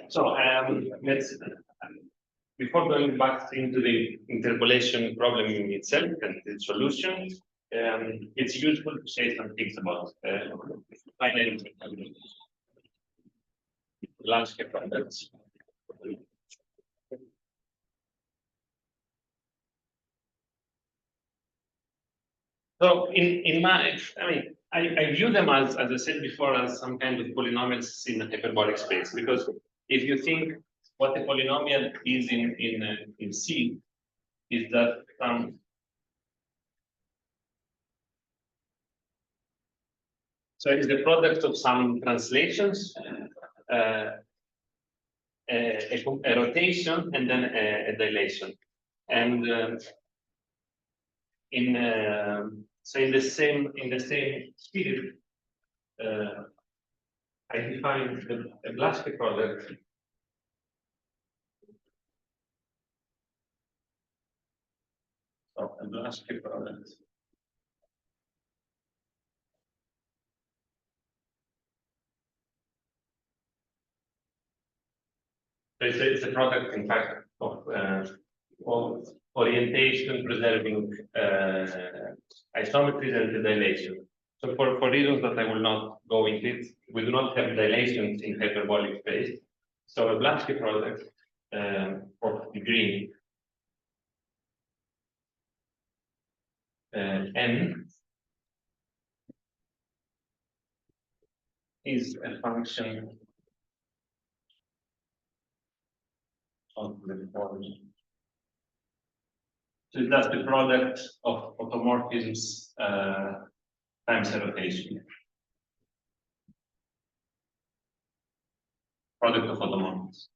So let's before going back into the interpolation problem itself and the solution, it's useful to say some things about finite landscape products. So in my, I view them as I said before, as some kind of polynomials in a hyperbolic space, because if you think what a polynomial is in C, is that so it is the product of some translations, a rotation, and then a dilation, and so in the same spirit, I define a Blaschke product of a Blaschke product. So it's a product, in fact, of orientation, preserving isometries and dilation. So for reasons that I will not go into it, we do not have dilations in hyperbolic space. So a Blaschke product of degree n is a function of the formula. So that's the product of automorphisms times a rotation. Product of automorphisms.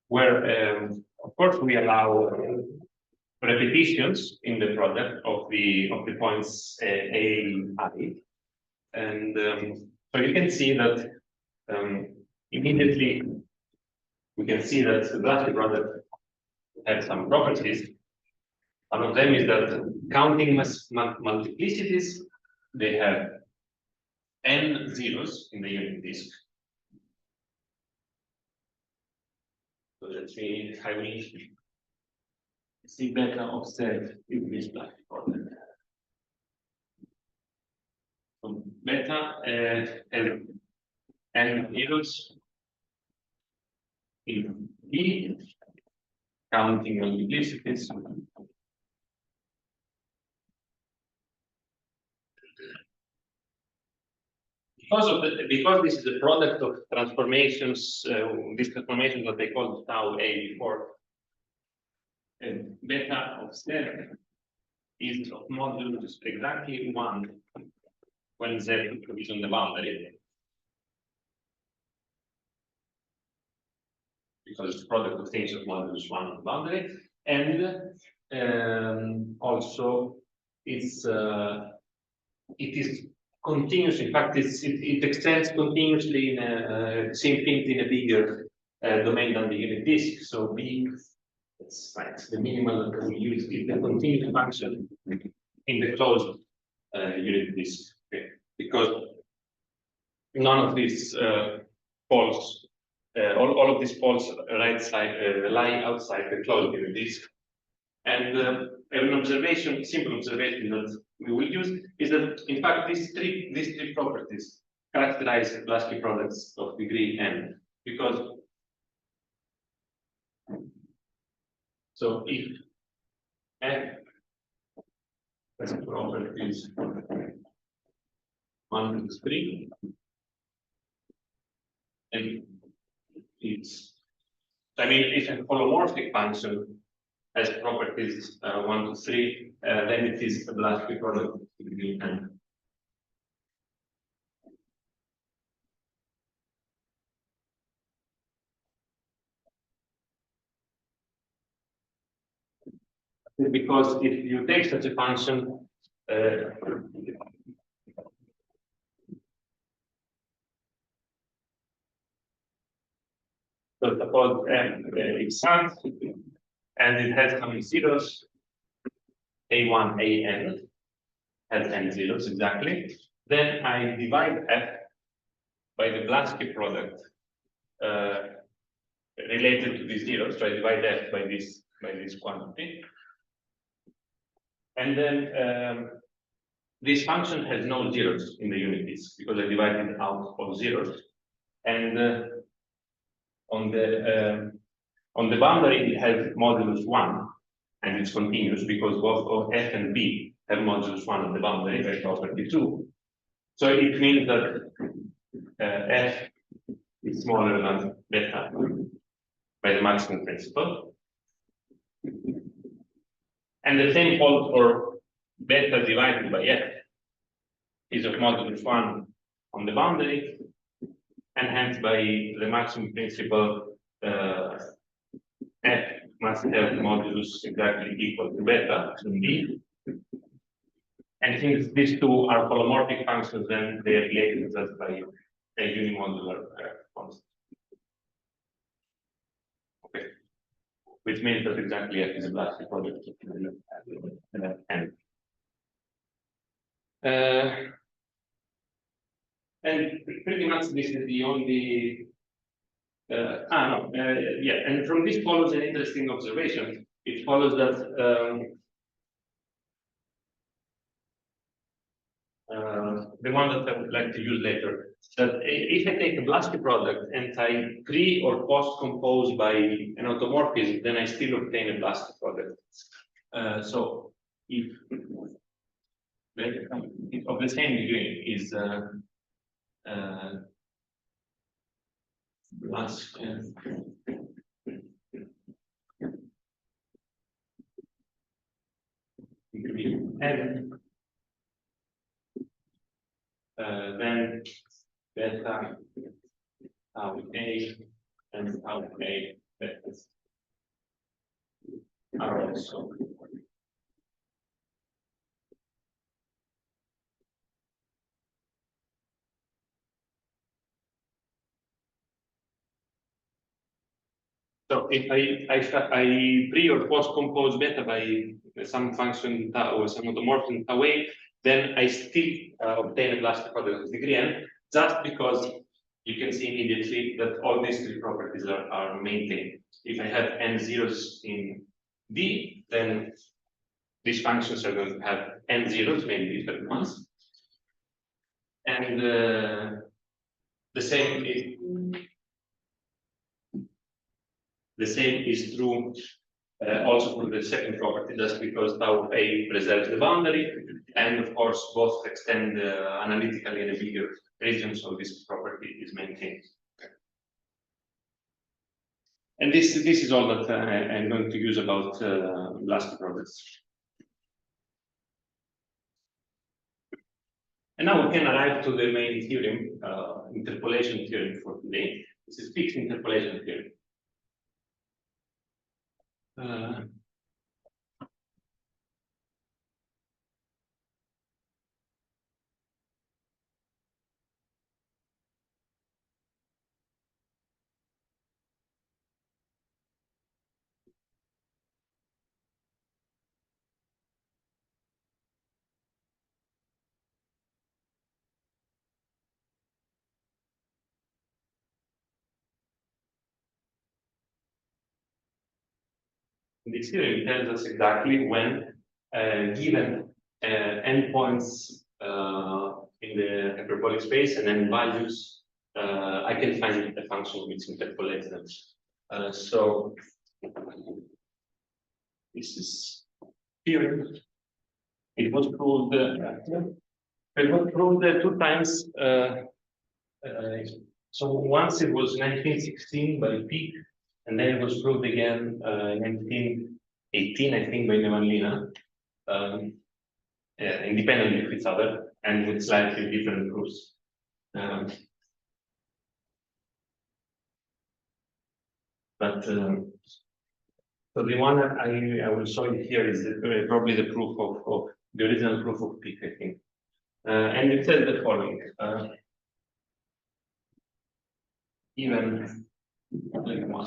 Where, of course, we allow repetitions in the product of the points A, I, and so you can see that immediately we can see that the Blaschke product has some properties. One of them is that counting multiplicities, they have n zeros in the unit disk. So let's see, I will see beta offset in this Blaschke product. So beta n zeros in E, counting multiplicities. Because this is a product of transformations, these transformations that they called tau A before, beta of Z is of modulus exactly 1 when Z is on the boundary. Because it's product of things of modulus 1 on the boundary, and also it is continuous. In fact, it extends continuously in a same thing in a bigger domain than the unit disk. So B, it's like the minimal that we use is the continuous function in the closed unit disk. Okay. Because none of these poles, all of these poles right side lie outside the closed unit disk. And an observation, simple observation that we will use is that, in fact, these three properties characterize Blaschke products of degree n. Because so if f as a property is 1 to 3, and it's, I mean, if a holomorphic function has properties 1 to 3, then it is a Blaschke product of degree n. Because if you take such a function, So suppose f is sun, and it has some zeros, a1, an, has n zeros exactly. Then I divide f by the Blaschke product related to these zeros. So I divide f by this quantity, and then this function has no zeros in the unit disk because I divided it out of zeros, and on the boundary it has modulus 1, and it's continuous because both of f and b have modulus 1 on the boundary by property 2. So it means that f is smaller than beta by the maximum principle. And the same holds for beta divided by f is of modulus 1 on the boundary, and hence by the maximum principle f must have modulus exactly equal to beta in B. And since these two are holomorphic functions, then they are related just by a unimodular constant. Okay. Which means that exactly f is a Blaschke product of n. And pretty much this is the only yeah, and from this follows an interesting observation. It follows that the one that I would like to use later, that if I take a Blaschke product and I pre or post compose by an automorphism, then I still obtain a Blaschke product. So if of the same degree is Blaschke degree n, then beta tau a and tau a betas are also. So if I pre or post compose beta by some function tau or some automorphism tau a, then I still obtain a Blaschke product of degree n, just because you can see immediately that all these three properties are maintained. If I have n zeros in D, then these functions are going to have n zeros, maybe different ones. And the same is true also for the second property, just because tau a preserves the boundary, and of course both extend analytically in a bigger region, so this property is maintained. And this is all that I'm going to use about Blaschke products. And now we can arrive to the main theorem, interpolation theorem for today. This is fixed interpolation theorem. This theorem tells us exactly when given endpoints in the hyperbolic space and then values, I can find a function which interpolates them. So this is theorem. It was proved. Two times. So once it was 1916 by Peake, and then it was proved again in 1918, I think, by Nevallina, independently of each other and with slightly different proofs. So the one I will show you here is probably the proof of the original proof of Peake, I think. And it says the following. Even W1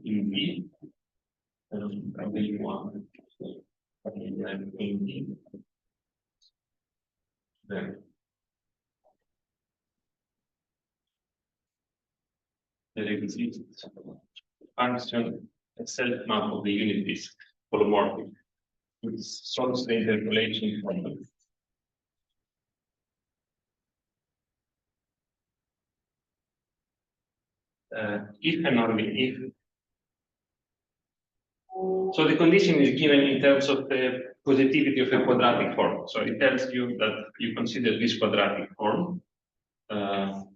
in B, and W1 in B. Then there exists function a self map of the unit disk holomorphic, which solves the interpolation problem. If and only if. So the condition is given in terms of the positivity of a quadratic form. So it tells you that you consider this quadratic form. So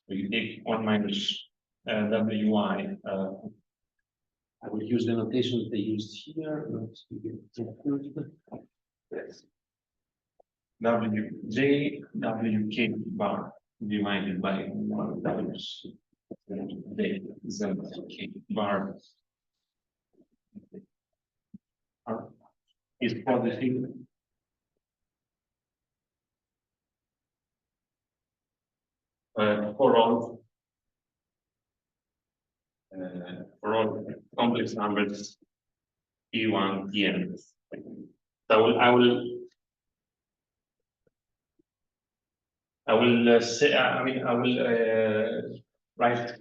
you take 1 minus WI. I will use the notation that they used here. Yes. Wj Wk bar divided by 1 W Z K bar is positive for all complex numbers P1, Pn. So I will say, I will write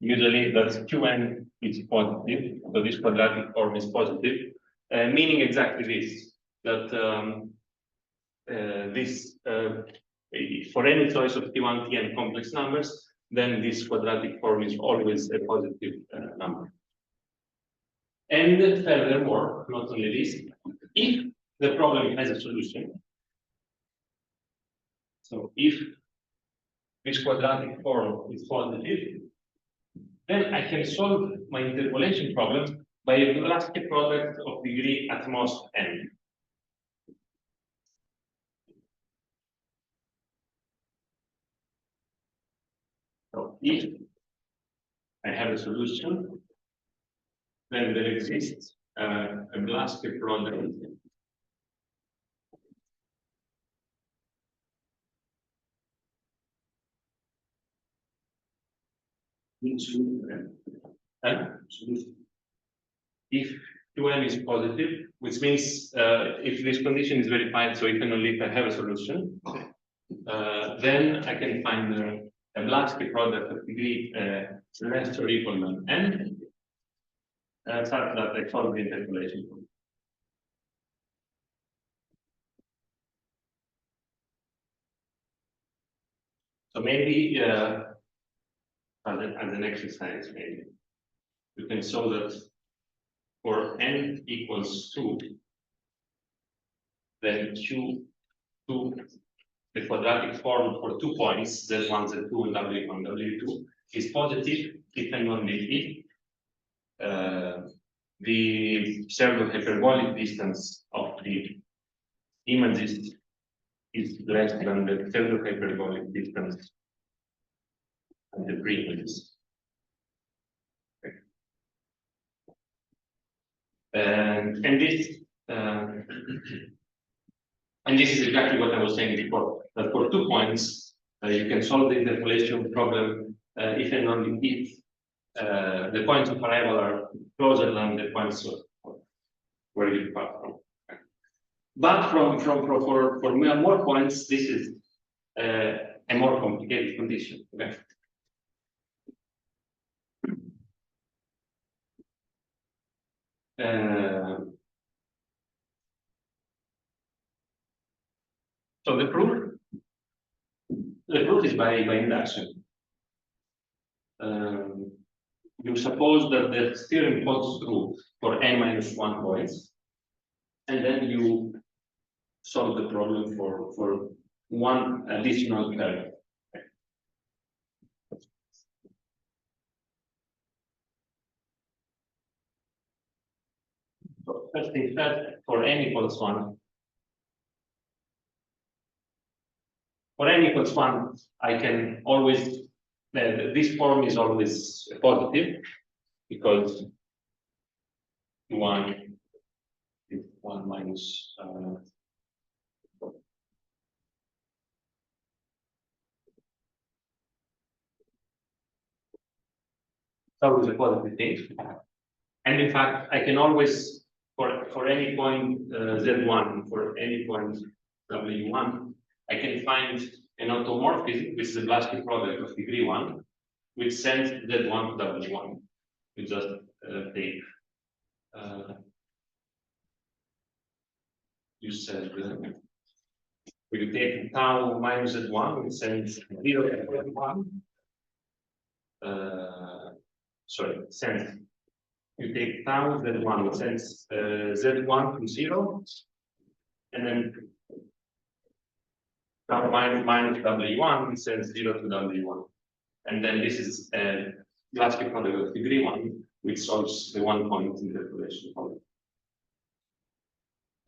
usually that Qn is positive, so this quadratic form is positive, meaning exactly this, that for any choice of T1, Tn complex numbers, then this quadratic form is always a positive number. And furthermore, not only this, if the problem has a solution, so if this quadratic form is positive, then I can solve my interpolation problem by a Minkowski product of degree at most n. So if I have a solution, then there exists a Minkowski product if Qn is positive, which means if this condition is verified, so if and only if I have a solution, then I can find a Minkowski product of degree less or equal than n, such that I solve the interpolation problem. So maybe as an exercise, maybe you can solve that for n equals 2, then Q2, the quadratic form for 2 points, Z1, Z2, and W1, W2, is positive if and only if the pseudo-hyperbolic distance of the images is less than the pseudo-hyperbolic distance of the pre-images. Okay. And this is exactly what I was saying before, that for 2 points, you can solve the interpolation problem if and only if the points of arrival are closer than the points of where you depart from. But for more points, this is a more complicated condition. Okay. So the proof is by induction. You suppose that the theorem holds true for n minus 1 points, and then you solve the problem for one additional term. So first thing first, for n equals 1, I can always, this form is always positive because 1 is 1 minus always a positive thing. And in fact, I can always, for any point Z1, for any point W1, I can find an automorphism, which is a Blaschke product of degree 1, which sends Z1 to W1. We just take, you said, we take tau minus Z1, which sends 0 to Z1. Sorry, sends. You take tau Z1, which sends Z1 to 0, and then tau minus W1, which sends 0 to W1. And then this is a Blaschke product of degree 1, which solves the one point interpolation problem.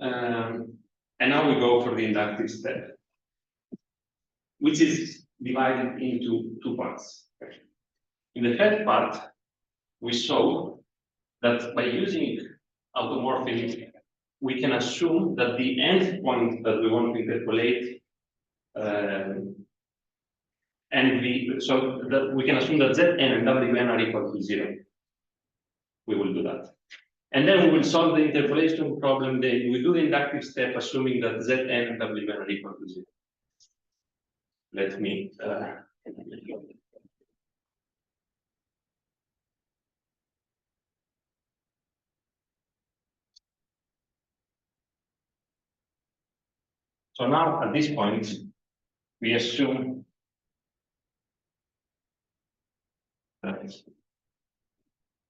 And now we go for the inductive step, which is divided into two parts. In the first part, we saw that by using automorphism, we can assume that the nth point that we want to interpolate, so that we can assume that Zn and Wn are equal to 0. We will do that. And then we will solve the interpolation problem. Then we do the inductive step, assuming that Zn and Wn are equal to 0. Let me. So now at this point, we assume that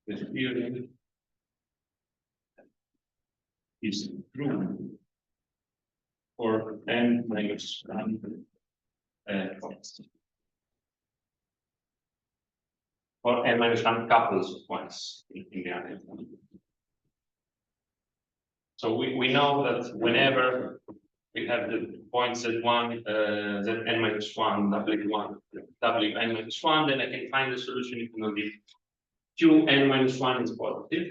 the theory is true for n minus 1 points. For n minus 1 couples of points in the area. So we know that whenever we have the points Z1, Zn minus 1, W1, Wn minus 1, then I can find the solution if Qn minus 1 is positive.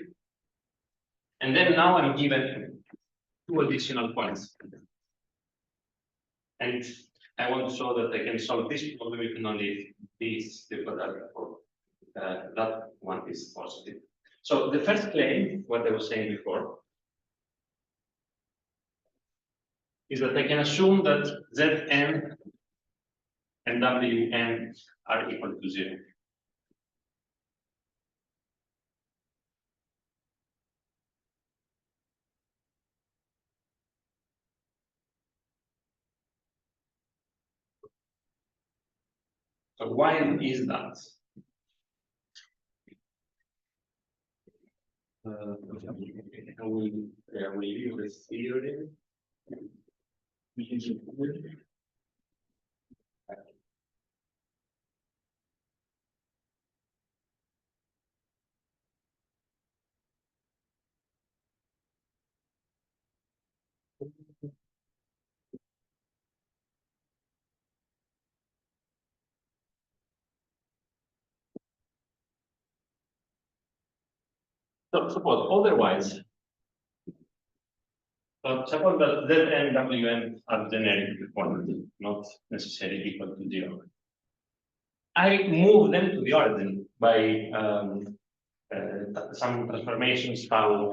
And then now I'm given two additional points. And I want to show that I can solve this problem if only this, the quadratic form. That one is positive. So the first claim, what I was saying before, is that I can assume that Zn and Wn are equal to 0. So why is that? I will review this theory. So suppose otherwise, suppose that Z and Wn are generic quantities, not necessarily equal to 0. I move them to the origin by some transformations how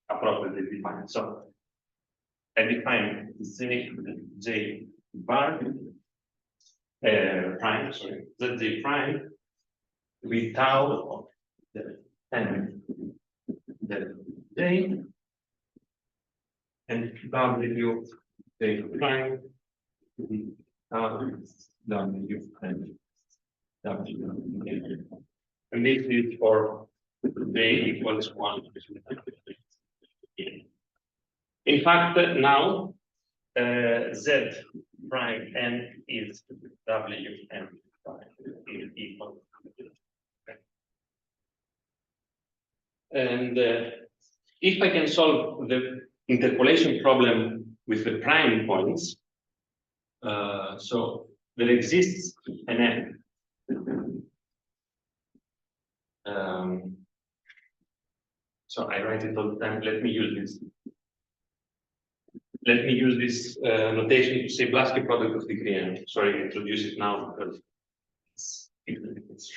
appropriately defined. So I define J bar prime, sorry, ZJ prime with tau of the n the J and W J prime with tau W and W. And this is for J equals 1. In fact, now Z prime n is W n prime is equal. And if I can solve the interpolation problem with the prime points, so there exists an n. So I write it all the time. Let me use this. Let me use this notation to say Blaschke product of degree n. Sorry, I introduce it now because it's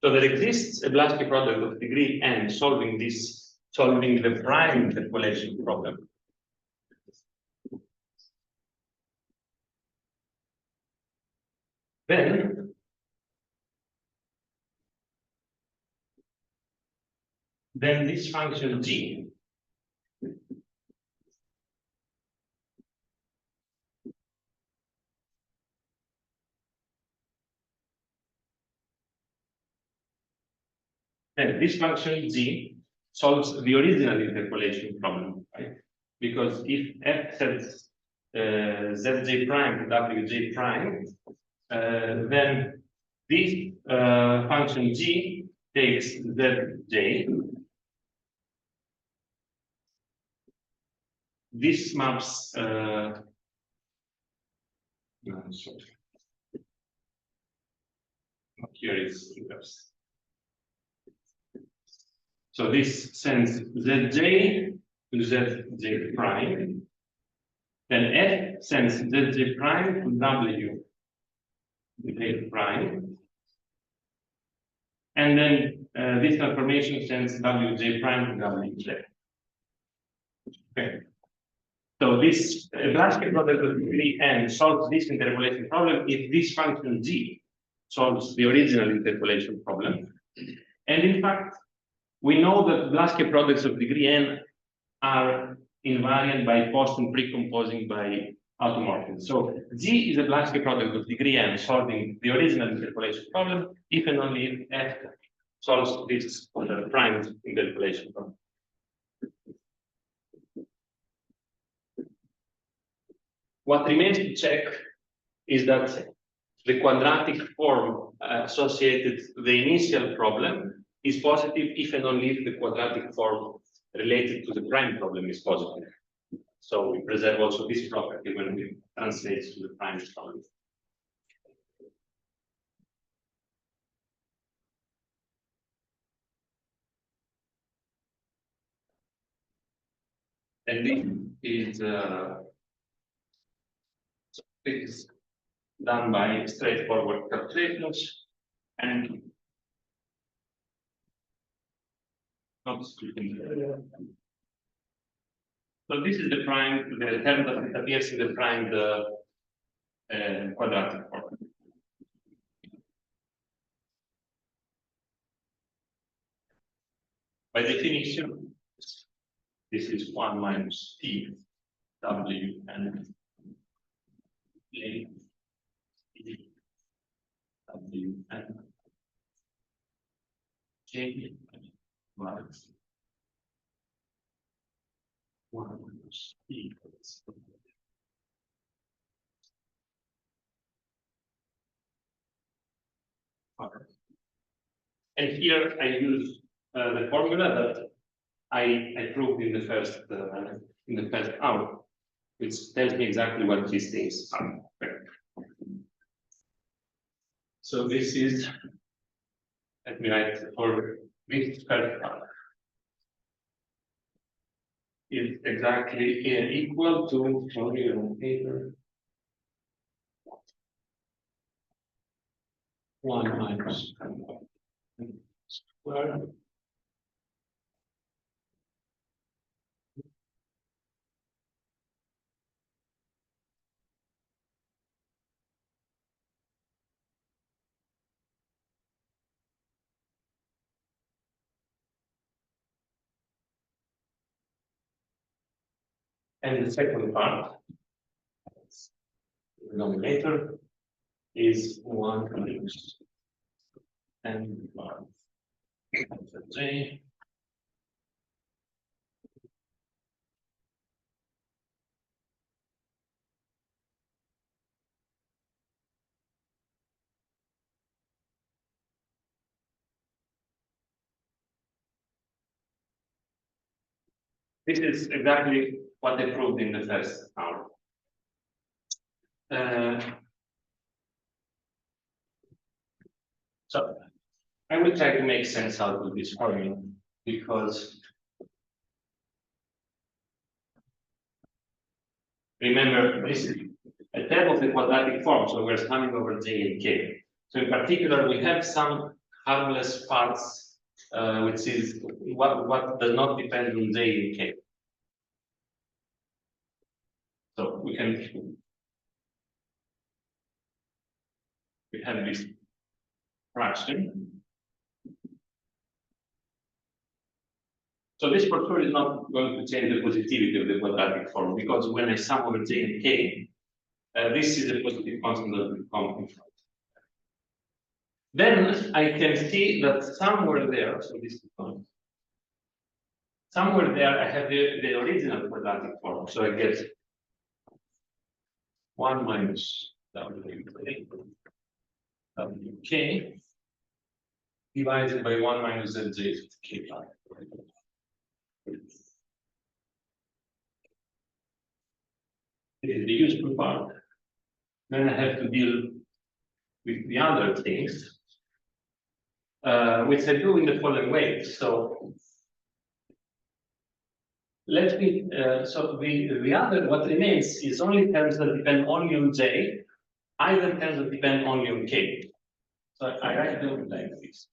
So there exists a Blaschke product of degree n solving the prime interpolation problem. Then this function g solves the original interpolation problem, right? Because if f sets zj prime to wj prime, then this function g takes zj. This maps. No, sorry. Here is reverse. So this sends zj to zj prime. Then f sends zj prime to w j prime. And then this transformation sends wj prime to wj. Okay. So this Blaschke product of degree n solves this interpolation problem if this function g solves the original interpolation problem. And in fact, we know that Blaschke products of degree n are invariant by post and precomposing by automorphism. So G is a Blaschke product of degree n solving the original interpolation problem if and only if f solves this prime interpolation problem. What remains to check is that the quadratic form associated to the initial problem is positive if and only if the quadratic form related to the prime problem is positive. So we preserve also this property when we translate to the prime problem. And this is done by straightforward calculations and not splitting. So this is the prime, the term that appears in the prime quadratic form. By definition, this is 1 minus t w and a t w and j minus 1 minus t. And here I use the formula that I proved in the first hour, which tells me exactly what these things are. So this is, let me write for this first hour. Is exactly equal to only on paper 1 minus square and the second part, the denominator, is 1 minus n bar j . This is exactly what I proved in the first hour. So I will try to make sense out of this formula because remember this is a term of the quadratic form, so we're summing over j and k. So in particular, we have some harmless parts, which is what does not depend on J and K. So we have this fraction. So this for sure is not going to change the positivity of the quadratic form, because when I sum over J and K, this is a positive constant that will come in front. Then I can see that somewhere there, so this is fine. Somewhere there I have the original quadratic form. So I get 1 minus WK divided by 1 minus ZJ K prime. This is the useful part. Then I have to deal with the other things, which I do in the following way. So let me, so the other, what remains is only terms that depend only on J, either terms that depend only on K. So I write them like this.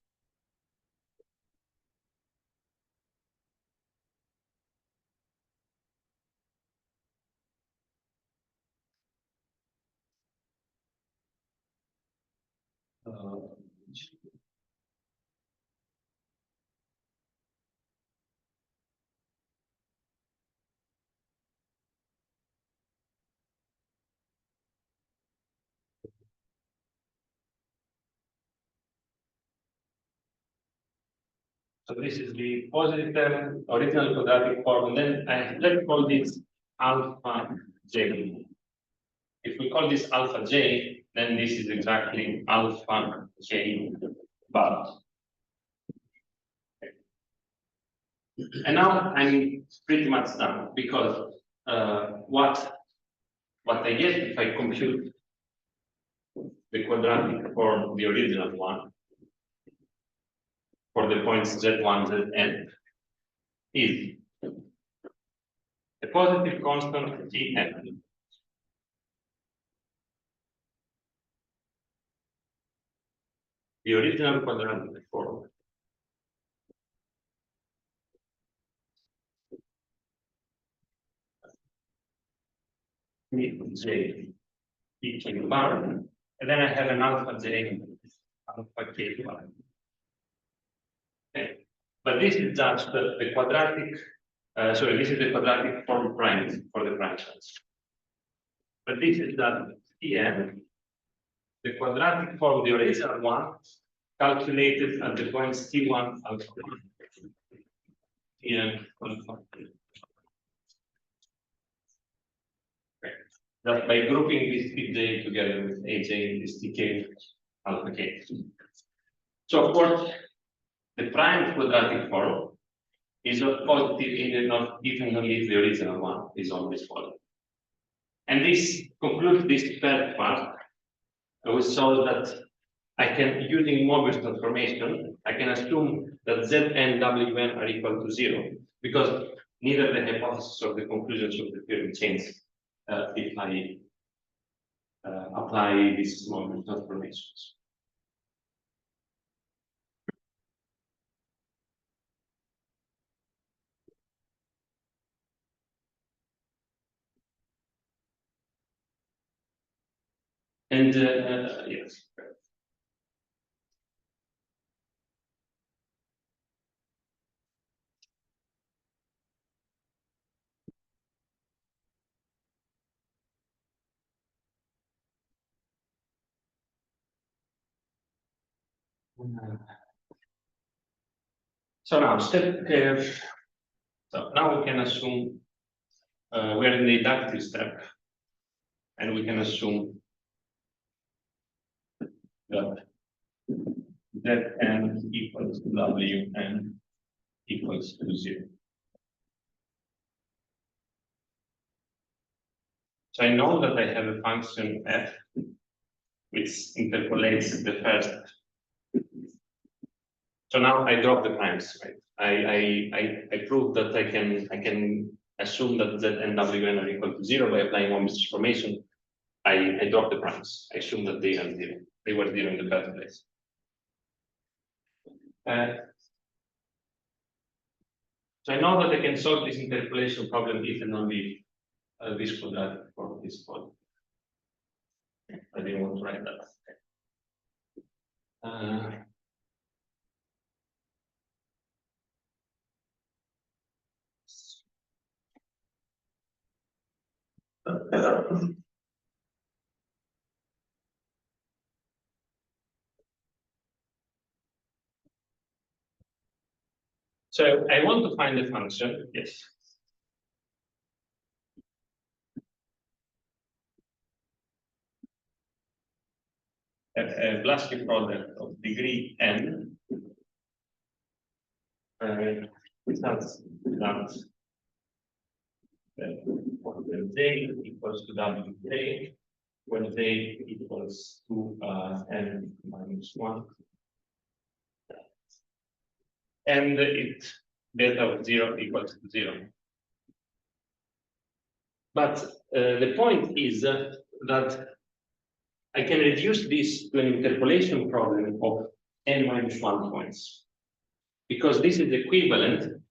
So this is the positive term, original quadratic form, and then let's call this alpha J. If we call this alpha J, then this is exactly alpha J bar. And now I'm pretty much done, because what I get if I compute the quadratic for the original one for the points Z1, Zn is a positive constant Tn. The original quadratic form J K bar, and then I have an alpha J alpha K bar. Okay. But this is just the quadratic, sorry, this is the quadratic form prime for the fractions. But this is that Tn, the quadratic form, the original one, calculated at the points T1 alpha Tn alpha. That by grouping this Tj together with Aj, this Tk alpha K. So of course, the prime quadratic form is not positive even if the original one is always positive. And this concludes this third part. We saw that I can, using Mobius transformation, I can assume that Zn and Wn are equal to 0, because neither the hypothesis or the conclusions of the theory change if I apply these Mobius transformations. And yes. So now so now we can assume we're in the deductive step, and we can assume that Zn equals to Wn equals to 0. So I know that I have a function f which interpolates the first. So now I drop the primes, right? I prove that I can assume that Z and Wn are equal to 0 by applying Mobius transformation. I drop the primes. I assume that they are 0. They were 0 in the first place. So I know that I can solve this interpolation problem if and only this quadratic form is possible. I didn't want to write that. So I want to find a function, yes. A Blaschke product of degree n that for the j equals to wj, when j equals to n minus 1. And it delta of 0 equals to 0. But the point is that I can reduce this to an interpolation problem of n minus 1 points, because this is equivalent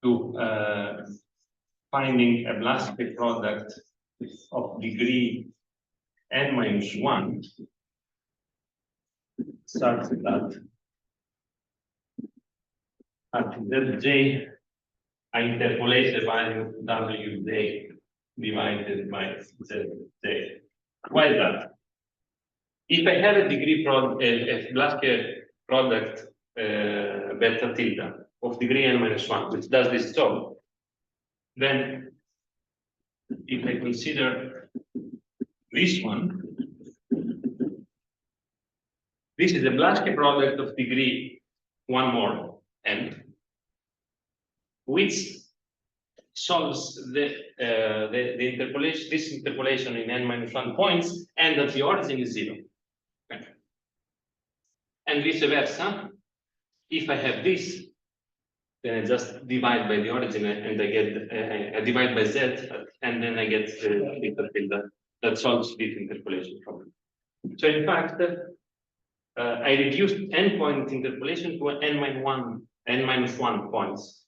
to finding a Blaschke product of degree n minus 1 such that at zj I interpolate the value wj divided by zj. Why is that? If I have a degree product, a Blaschke product beta tilde of degree n minus 1, which does this job, then if I consider this one, this is a Blaschke product of degree 1 more n, which solves the interpolation, this interpolation in n minus 1 points, and that the origin is 0. Okay. And vice versa, if I have this, then I just divide by the origin and I get I divide by z, and then I get beta tilde that solves this interpolation problem. So in fact, I reduced n-point interpolation to an n minus 1 points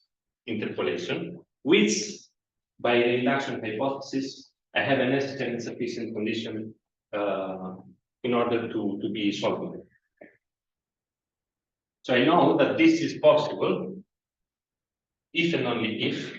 interpolation, which by the induction hypothesis, I have a necessary and sufficient condition in order to be solvable. So I know that this is possible if and only if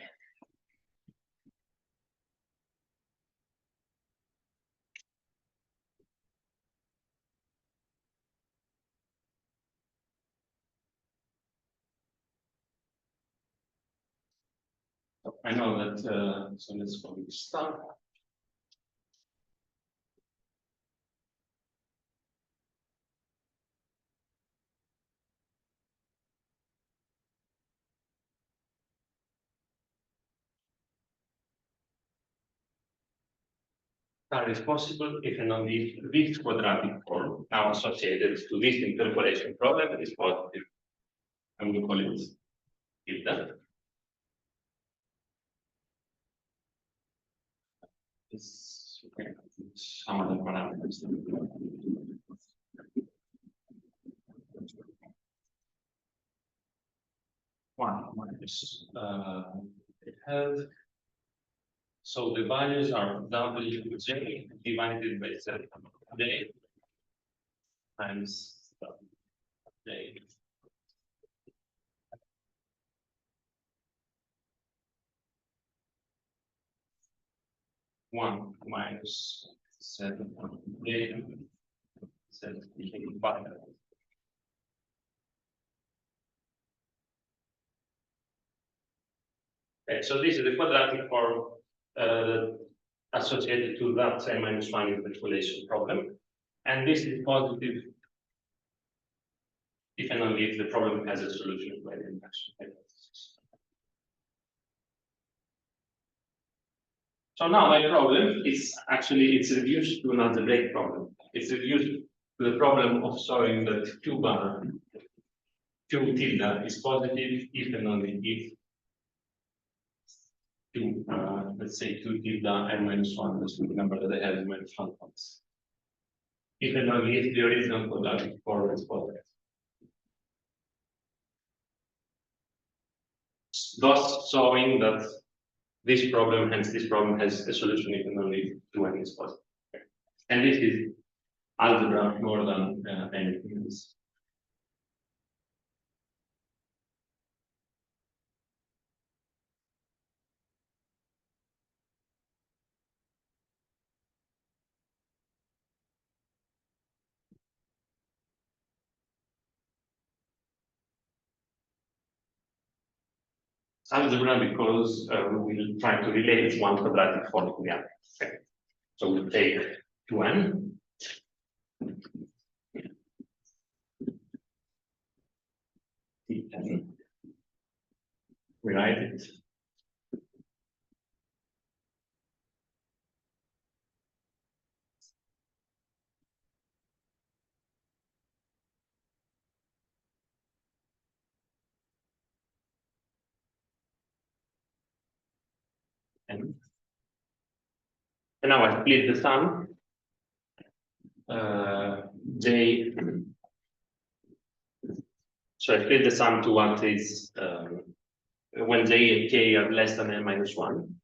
I know that, so let's go with start. That is possible if and only if this quadratic form now associated to this interpolation problem is positive. I'm going to call it tilde. Some other parameters. One minus it has. So the values are wj divided by zj times j. One minus 7j z5. Okay, so this is the quadratic form associated to that n minus 1 interpolation problem. And this is positive if and only if the problem has a solution by the induction hypothesis. So now my problem is actually, it's reduced to an algebraic problem. It's reduced to the problem of showing that Q bar, Q tilde is positive if and only if Q, let's say Q tilde n minus 1, that's the number that I have in minus 1 points. if and only if the original quadratic form is positive. Thus showing that this problem, hence this problem, has a solution if and only if 2n is positive. And this is algebra more than anything else. Algebra because we will try to relate one quadratic form to the other. Okay. So we'll take 2n. Tn. We write it. And now I split the sum. J. So I split the sum to what is when j and k are less than n minus 1.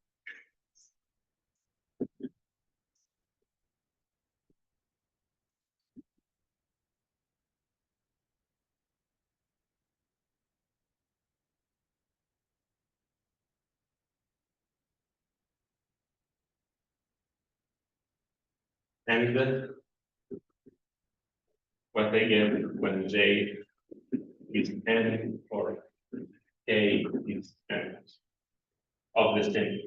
And what I get when j is n or k is n of the same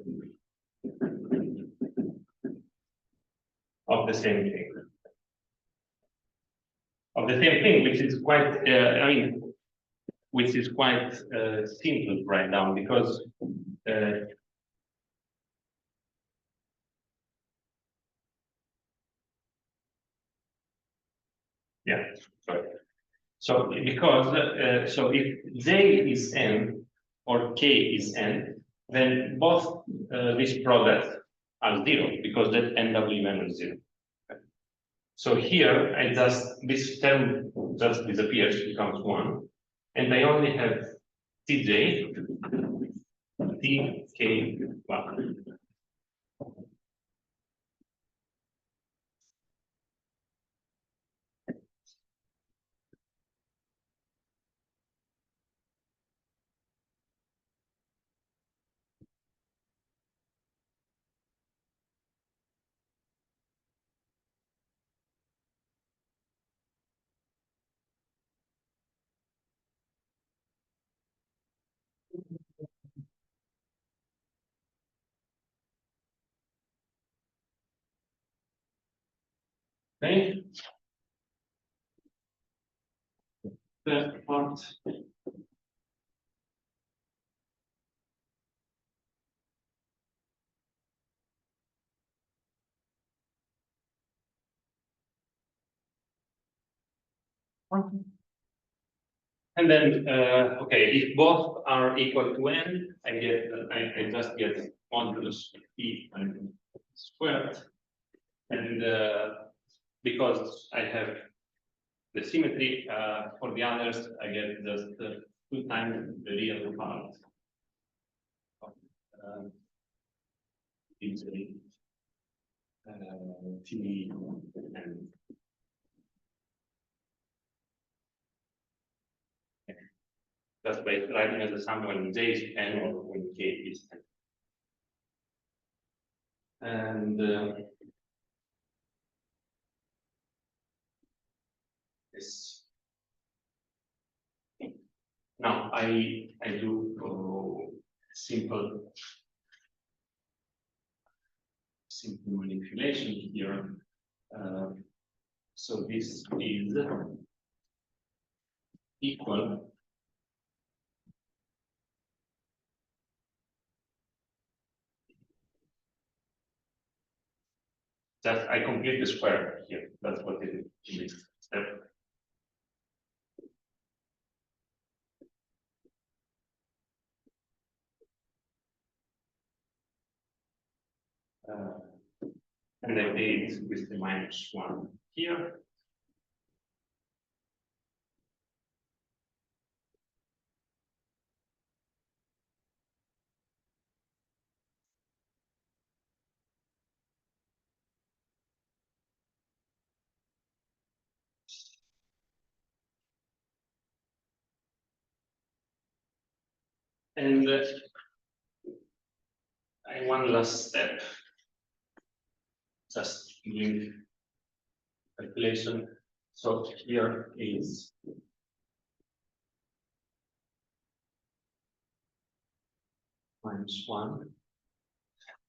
thing. Of the same thing, which is quite, which is quite simple to write down because yeah, sorry. So because so if j is n or k is n, then both these products are 0 because that NWN is 0. So here I this term just disappears, becomes 1, and I only have Tj, Tk1. Okay. The part. And then, okay, if both are equal to n, I just get modulus e squared, and because I have the symmetry for the others, I get just 2 times the real part of easily t and just by writing as a sum when j is n or when k is n. And this. Now I do simple manipulation here. So this is equal that I complete the square here. That's what it is in this step. And I did with the -1 here. And one last step, just doing calculation. So here is -1.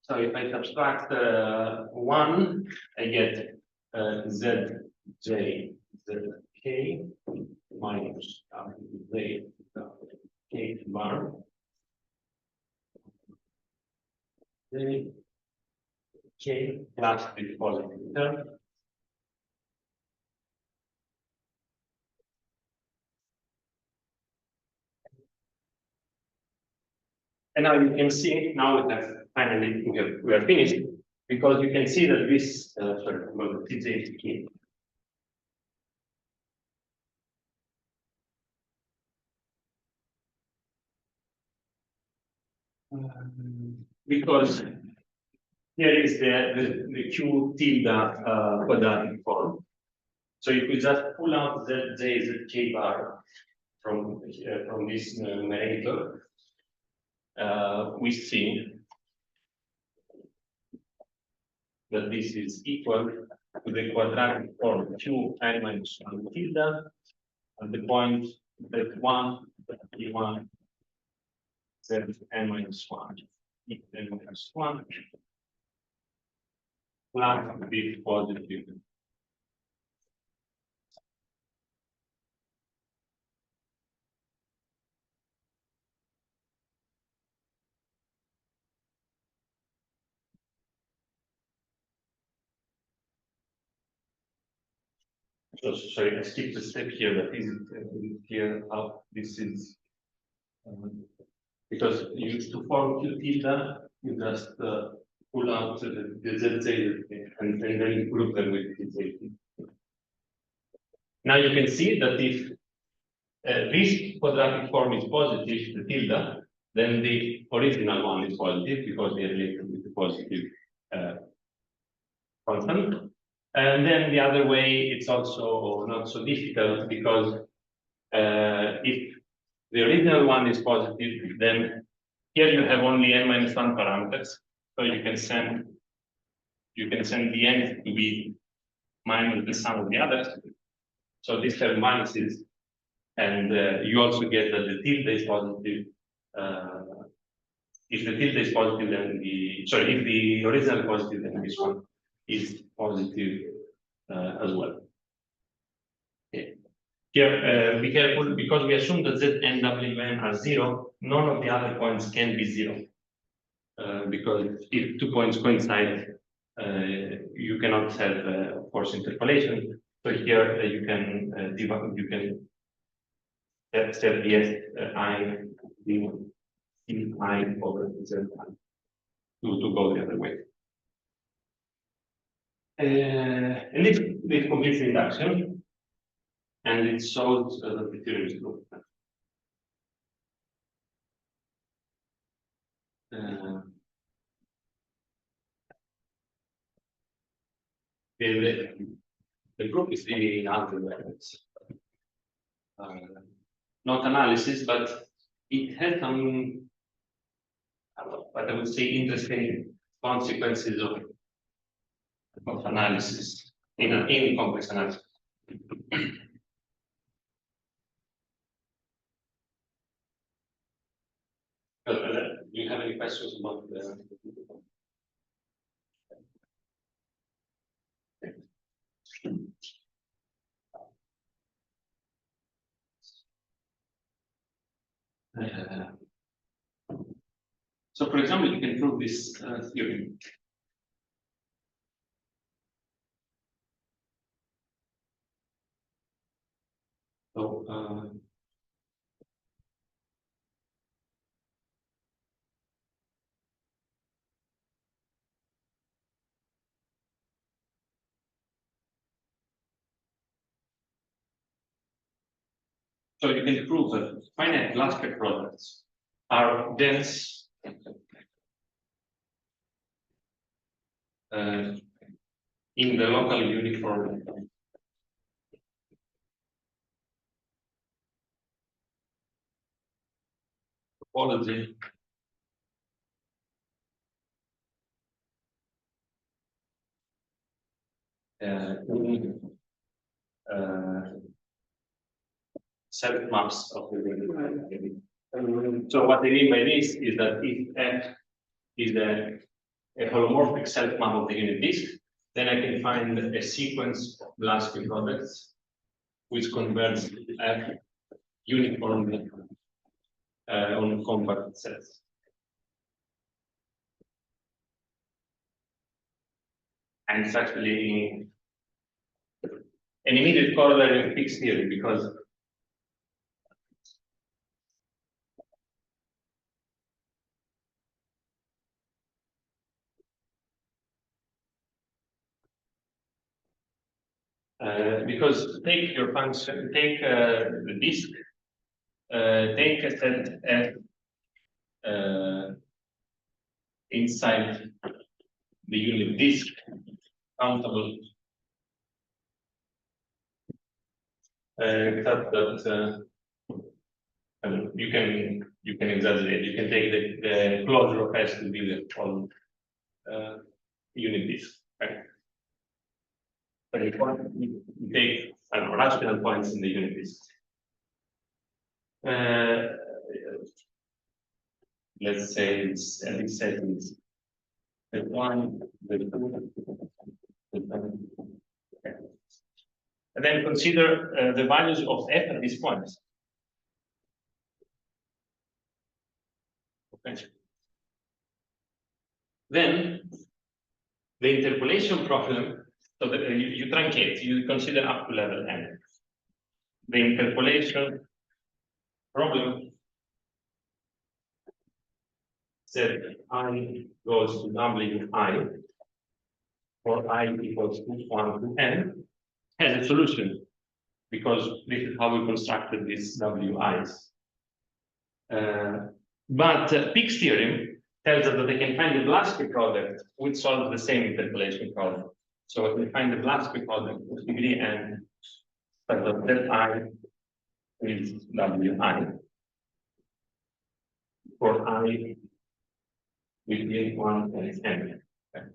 So if I subtract 1, I get zj zk minus z k bar z k plus the positive term. And now you can see, now that finally we are finished, because you can see that this, sorry, well, TJ is key. Because here is the Q tilde quadratic form. So if we just pull out Zj, Zk bar from this numerator, we see that this is equal to the quadratic form Q n minus 1 tilde at the point that 1, P1, Z n minus 1, E n minus 1, plus this positive. So, sorry, I skipped a step here, but is it clear how this is? Because you used to form Q tilde, you just pull out the ZZ and then you group them with ZZ. Now you can see that if this quadratic form is positive, the tilde, then the original one is positive because they are related with the positive constant. And then the other way, it's also not so difficult because if the original one is positive, then here you have only n minus 1 parameters. So you can send the n to be minus the sum of the others. So this term vanishes, and you also get that the tilde is positive. If the tilde is positive, then if the original is positive, then this one is positive as well. Okay. Here, be careful because we assume that Z and Wn are 0. None of the other points can be 0 because if 2 points coincide, you cannot have force interpolation. So here you can debug. You can set yes I d I over Z to go the other way. And this completes the induction, and it shows that the theorem is true. The group is really algebra. Not analysis, but it has some, what I would say, interesting consequences of analysis in complex analysis. Do you have any questions about the? So, for example, you can prove this theorem. So you can prove that finite Lasker products are dense in the local uniform. topology. Self maps of the unit. So what I mean by this is that if F is a holomorphic self map of the unit disk, then I can find a sequence of Blaschke products which converts F uniformly on compact sets. And it's actually an immediate corollary of Fick's theory, because take your function, take the disk, take a set F inside the unit disk, countable, except that you can exaggerate. You can take the closure of S to be the whole unit disk. Right? But if you take rational points in the unit disk. Let's say it's this set is the one, the two, the three. Okay. And then consider the values of F at these points. Okay. Then the interpolation problem, so that you truncate, you consider up to level n. The interpolation problem said I goes to Wi for I equals to 1 to n has a solution, because this is how we constructed these Wi's. But Fick's theorem tells us that they can find the Blaschke product which solves the same interpolation problem. So we find the Blaschke product with degree n, but that I is Wi for I within 1 and n. Okay.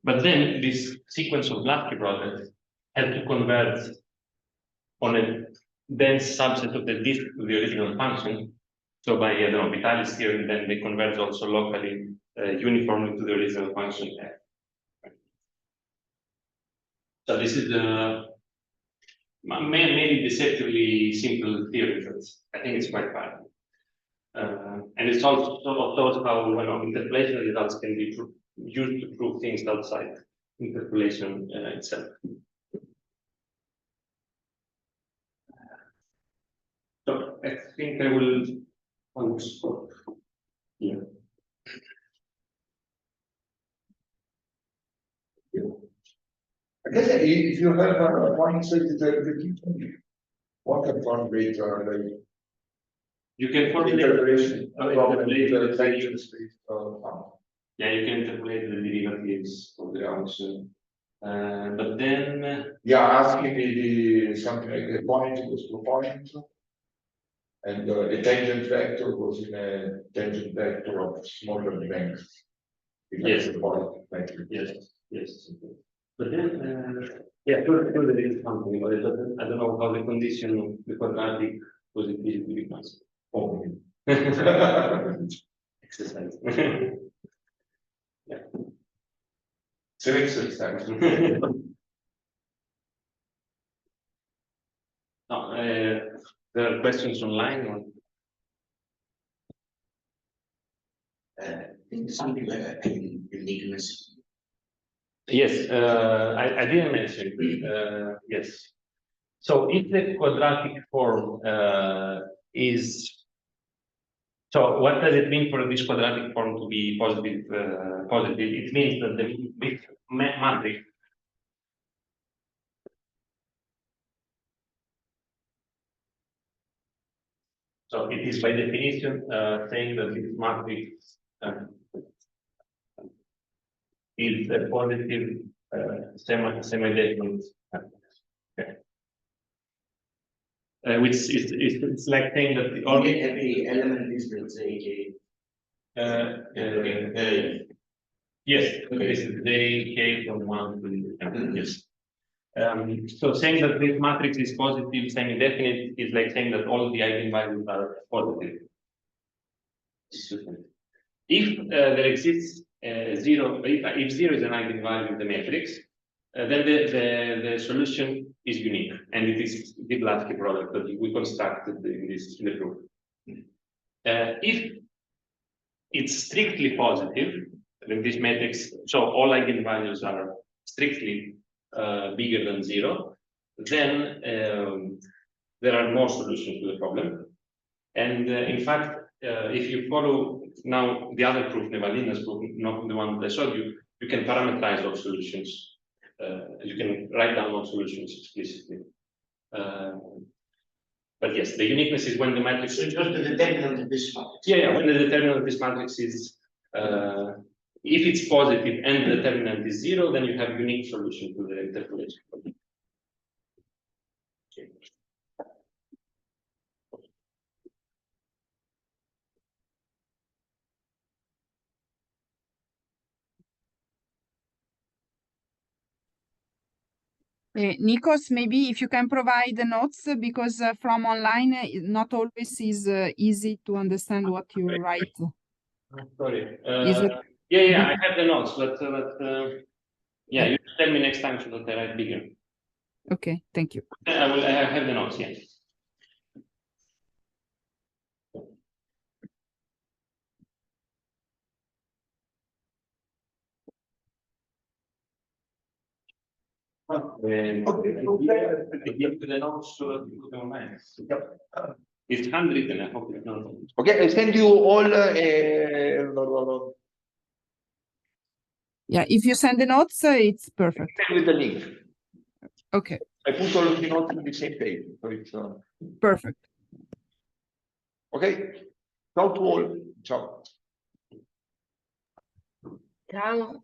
But then this sequence of Blaschke products had to convert on a dense subset of the disk to the original function. So by Vitalis theorem, then they converge also locally uniformly to the original function F. So this is the maybe deceptively simple theory, but I think it's quite powerful. And it's also thought how interpolation results can be used to prove things outside interpolation itself. So I think I will stop here. I guess if you have a point, say what can formulate you can formulate integration space. Yeah, you can interpolate the derivatives of the function. But then asking the something like a point equals to a point, and the tangent vector goes in a tangent vector of smaller length. Yes. Yes. But then sure there is something, but I don't know how the condition of the quadratic positivity becomes. Oh. Exercise. Yeah. It's an exercise. No, there are questions online or? I think something like uniqueness. Yes, I didn't mention. Yes. So if the quadratic form is, so what does it mean for this quadratic form to be positive? Positive. It means that the matrix. So it is by definition saying that this matrix is a positive semi-definite. Okay. which is, it's like saying that the all, Every element is, let's say, yes, Okay. this is J, K from 1 to n, yes. So saying that this matrix is positive semi-definite is like saying that all the eigenvalues are positive. If there exists zero, if zero is an eigenvalue in the matrix, then the solution is unique, and it is the Blaschke product that we constructed in the proof. If it's strictly positive, then this matrix, so all eigenvalues are strictly bigger than zero, then there are more solutions to the problem. And in fact, if you follow now the other proof, Nevalina's proof, not the one that I showed you, you can parameterize those solutions. You can write down those solutions explicitly. But yes, the uniqueness is when the matrix. So just the determinant of this matrix. Yeah, when the determinant of this matrix is, if it's positive and the determinant is zero, then you have unique solution to the interpolation. Nikos, maybe if you can provide the notes, because from online, not always is easy to understand what you write. Sorry. Is it- Yeah, I have the notes, but yeah, you tell me next time so that I write bigger. Okay, thank you. I have the notes, yeah. The notes online. It's handwritten, I hope it's not. Okay, I send you all. Yeah, if you send the notes, it's perfect. With the link. Okay, I put all of the notes on the same page, so it's perfect. okay. Ciao to all. Ciao. Ciao.